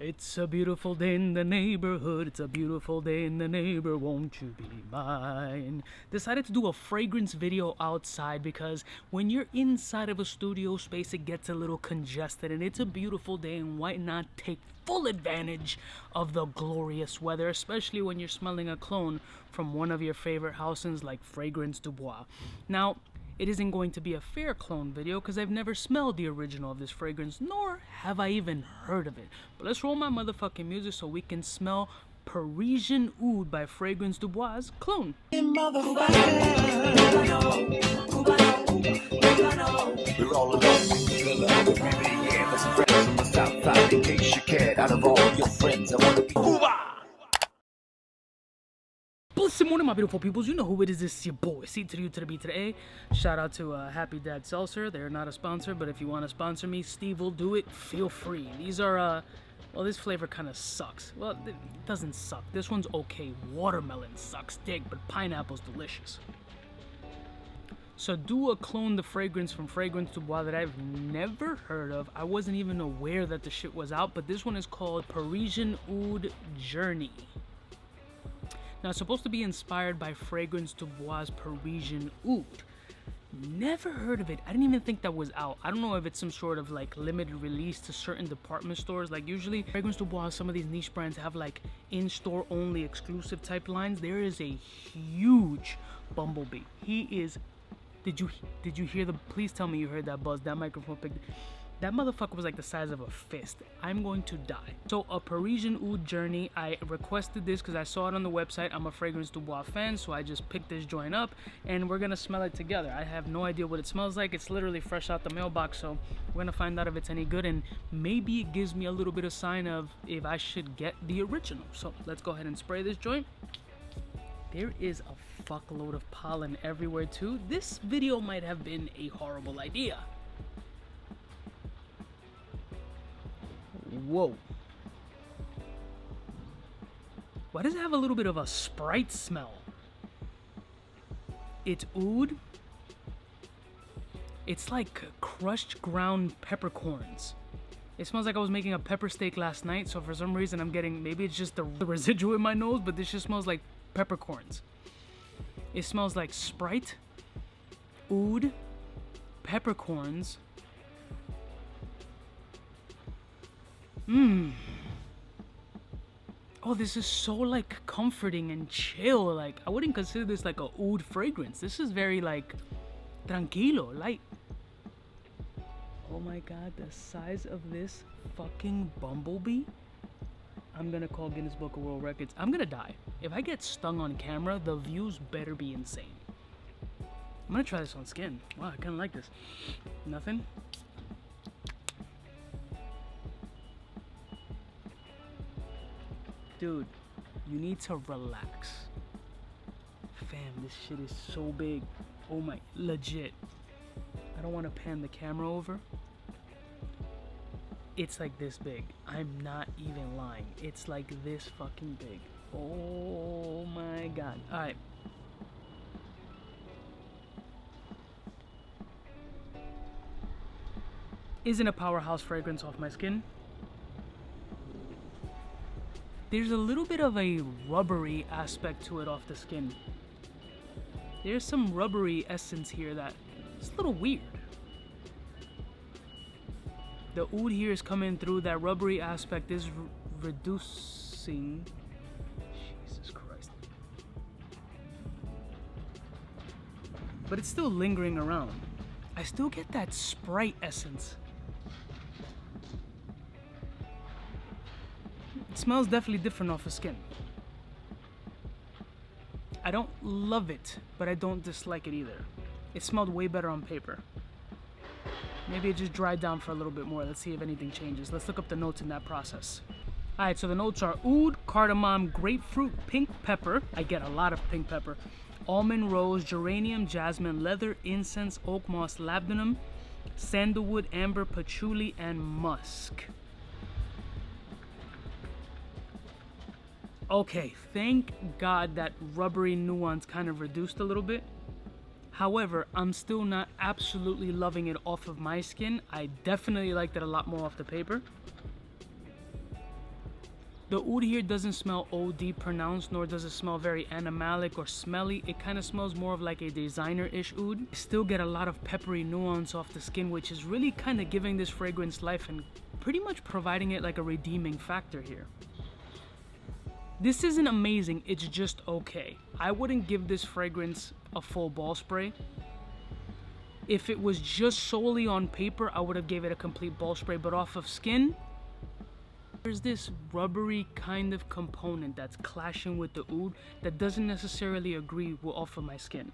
It's a beautiful day in the neighborhood. It's a beautiful day in the neighbor. Won't you be mine? Decided to do a fragrance video outside because when you're inside of a studio space, it gets a little congested, and it's a beautiful day, and why not take full advantage of the glorious weather, especially when you're smelling a cologne from one of your favorite houses like Fragrance du Bois. Now, it isn't going to be a fair clone video because I've never smelled the original of this fragrance, nor have I even heard of it. But let's roll my motherfucking music so we can smell Parisian Oud by Fragrance du Bois' clone. We're all alone in the villa, the river, yeah, with some friends from the south side. In case you cared, out of all your friends, I want to be Cuba. Blessed morning, my beautiful peoples. You know who it is. This is your boy, C to the U to the B to the A. Shout out to Happy Dad Seltzer. They're not a sponsor, but if you want to sponsor me, Steve will do it. Feel free. These are, well, this flavor kind of sucks. Well, it doesn't suck. This one's okay. Watermelon sucks dick, but pineapple's delicious. So do a clone the fragrance from Fragrance du Bois that I've never heard of. I wasn't even aware that the shit was out, but this one is called Parisian Oud Journey. Now, it's supposed to be inspired by Fragrance du Bois' Parisian Oud. Never heard of it. I didn't even think that was out. I don't know if it's some sort of like limited release to certain department stores. Like usually Fragrance du Bois, some of these niche brands have like in-store only exclusive type lines. There is a huge Bumblebee. He is... Did you hear the... Please tell me you heard that buzz. That microphone picked... That motherfucker was like the size of a fist. I'm going to die. So, a Parisian Oud Journey. I requested this because I saw it on the website. I'm a Fragrance du Bois fan, so I just picked this joint up, and we're gonna smell it together. I have no idea what it smells like. It's literally fresh out the mailbox, so we're gonna find out if it's any good, and maybe it gives me a little bit of sign of if I should get the original. So, let's go ahead and spray this joint. There is a fuckload of pollen everywhere, too. This video might have been a horrible idea. Whoa. Why does it have a little bit of a Sprite smell? It's oud. It's like crushed ground peppercorns. It smells like I was making a pepper steak last night, so for some reason I'm getting, maybe it's just the residue in my nose, but this just smells like peppercorns. It smells like Sprite, oud, peppercorns. Oh, this is so like comforting and chill. Like, I wouldn't consider this like a oud fragrance. This is very like tranquilo, light. Oh my god, the size of this fucking Bumblebee. I'm gonna call Guinness Book of World Records. I'm gonna die. If I get stung on camera, the views better be insane. I'm gonna try this on skin. Wow, I kinda like this. Nothing? Dude, you need to relax. Fam, this shit is so big. Oh my, legit. I don't want to pan the camera over. It's like this big. I'm not even lying. It's like this fucking big. Oh my god. Alright. Isn't a powerhouse fragrance off my skin. There's a little bit of a rubbery aspect to it off the skin. There's some rubbery essence here that is a little weird. The oud here is coming through. That rubbery aspect is reducing. Jesus Christ. But it's still lingering around. I still get that Sprite essence. It smells definitely different off the skin. I don't love it, but I don't dislike it either. It smelled way better on paper. Maybe it just dried down for a little bit more. Let's see if anything changes. Let's look up the notes in that process. Alright, so the notes are oud, cardamom, grapefruit, pink pepper. I get a lot of pink pepper. Almond rose, geranium, jasmine, leather, incense, oak moss, labdanum, sandalwood, amber, patchouli, and musk. Okay, thank God that rubbery nuance kind of reduced a little bit. However, I'm still not absolutely loving it off of my skin. I definitely liked it a lot more off the paper. The oud here doesn't smell OD pronounced, nor does it smell very animalic or smelly. It kind of smells more of like a designer-ish oud. You still get a lot of peppery nuance off the skin, which is really kind of giving this fragrance life and pretty much providing it like a redeeming factor here. This isn't amazing, it's just okay. I wouldn't give this fragrance a full ball spray. If it was just solely on paper, I would have gave it a complete ball spray, but off of skin, there's this rubbery kind of component that's clashing with the oud that doesn't necessarily agree off of my skin.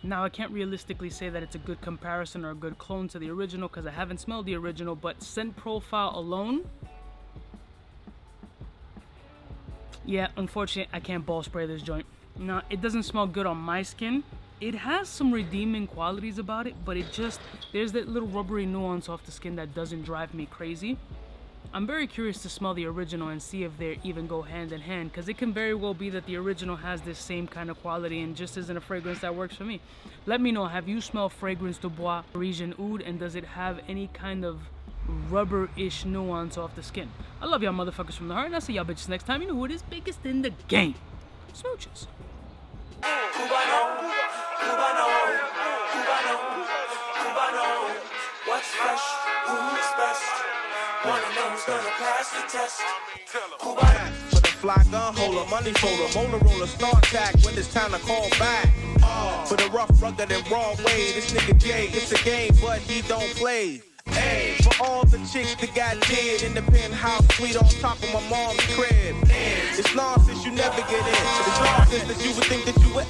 Now, I can't realistically say that it's a good comparison or a good clone to the original because I haven't smelled the original, but scent profile alone, yeah, unfortunately, I can't ball spray this joint. Now, it doesn't smell good on my skin. It has some redeeming qualities about it, but there's that little rubbery nuance off the skin that doesn't drive me crazy. I'm very curious to smell the original and see if they even go hand in hand, because it can very well be that the original has this same kind of quality and just isn't a fragrance that works for me. Let me know, have you smelled Fragrance du Bois Parisian oud, and does it have any kind of rubber-ish nuance off the skin? I love y'all motherfuckers from the heart, and I'll see y'all bitches next time. You know who it is, biggest in the game. Smooches. Cubaknow, what's fresh, who's best? One of them's gonna pass the test. Cubaknow. For the fly gun holder, money folder, motor roller, start tag when it's time to call back. For the rough, rugged, and raw way, this nigga Jay, it's a game, but he don't play. Hey, for all the chicks that got dead in the penthouse suite on top of my mom's crib. It's nonsense, you never get in. It's nonsense that you would think that you would.